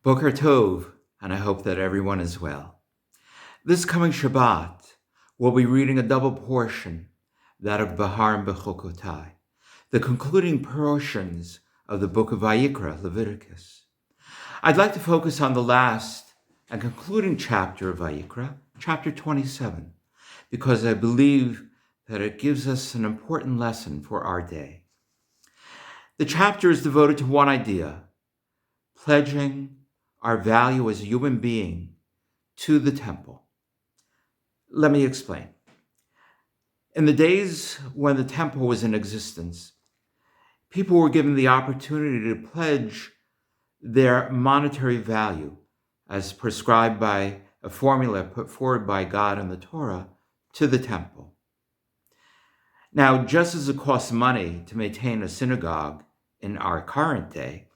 Boker Tov, and I hope that everyone is well. This coming Shabbat, we'll be reading a double portion, that of Bahar Bechokotai, the concluding portions of the book of Vayikra, Leviticus. I'd like to focus on the last and concluding chapter of Vayikra, chapter 27, because I believe that it gives us an important lesson for our day. The chapter is devoted to one idea: pledging our value as a human being to the temple. Let me explain. In the days when the temple was in existence, people were given the opportunity to pledge their monetary value as prescribed by a formula put forward by God in the Torah to the temple. Now, just as it costs money to maintain a synagogue in our current day,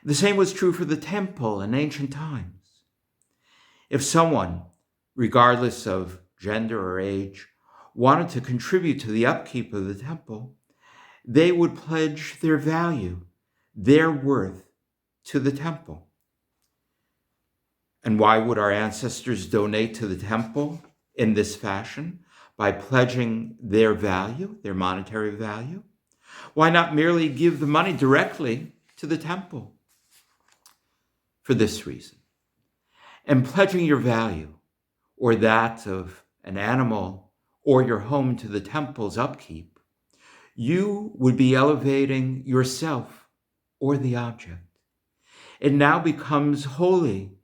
the same was true for the temple in ancient times. If someone, regardless of gender or age, wanted to contribute to the upkeep of the temple, they would pledge their value, their worth, to the temple. And why would our ancestors donate to the temple in this fashion? By pledging their value, their monetary value? Why not merely give the money directly to the temple? For this reason. In pledging your value, or that of an animal or your home to the temple's upkeep, you would be elevating yourself or the object. It now becomes holy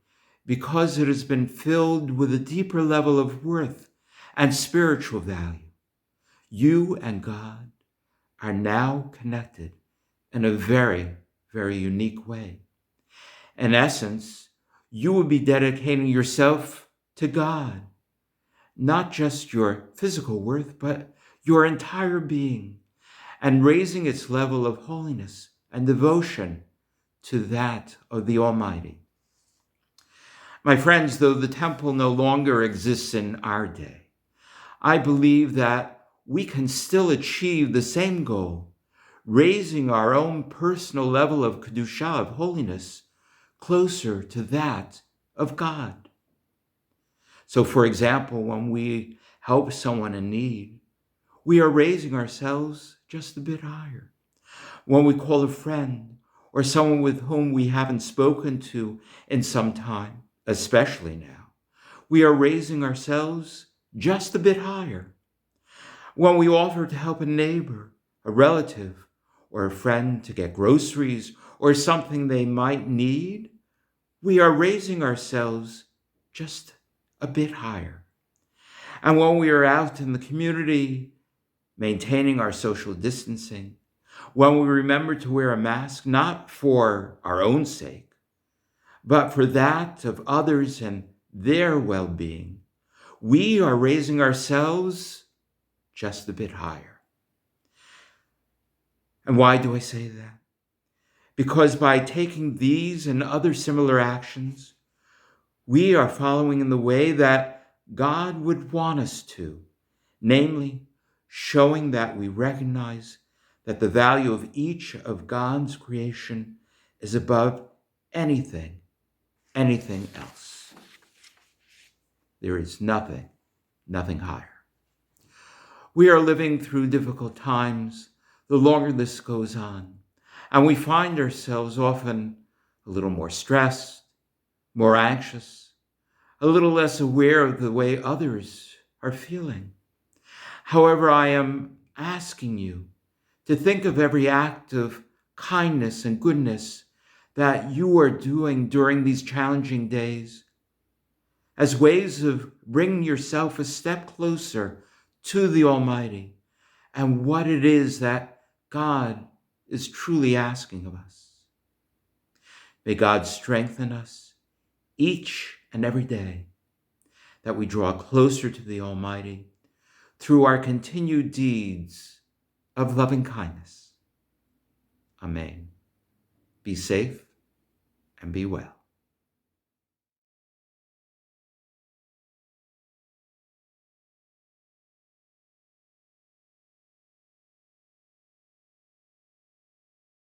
because it has been filled with a deeper level of worth and spiritual value. You and God are now connected in a very, very unique way. In essence, you will be dedicating yourself to God, not just your physical worth, but your entire being, and raising its level of holiness and devotion to that of the Almighty. My friends, though the temple no longer exists in our day, I believe that we can still achieve the same goal, raising our own personal level of Kedusha, of holiness, closer to that of God. So, for example, when we help someone in need, we are raising ourselves just a bit higher. When we call a friend or someone with whom we haven't spoken to in some time, especially now, we are raising ourselves just a bit higher. When we offer to help a neighbor, a relative, or a friend to get groceries or something they might need, we are raising ourselves just a bit higher. And when we are out in the community, maintaining our social distancing, when we remember to wear a mask, not for our own sake, but for that of others and their well-being, we are raising ourselves just a bit higher. And why do I say that? Because by taking these and other similar actions, we are following in the way that God would want us to, namely, showing that we recognize that the value of each of God's creation is above anything else. There is nothing higher. We are living through difficult times the longer this goes on, and we find ourselves often a little more stressed, more anxious, a little less aware of the way others are feeling. However, I am asking you to think of every act of kindness and goodness that you are doing during these challenging days as ways of bringing yourself a step closer to the Almighty and what it is that God is truly asking of us. May God strengthen us each and every day that we draw closer to the Almighty through our continued deeds of loving kindness. Amen. Be safe and be well.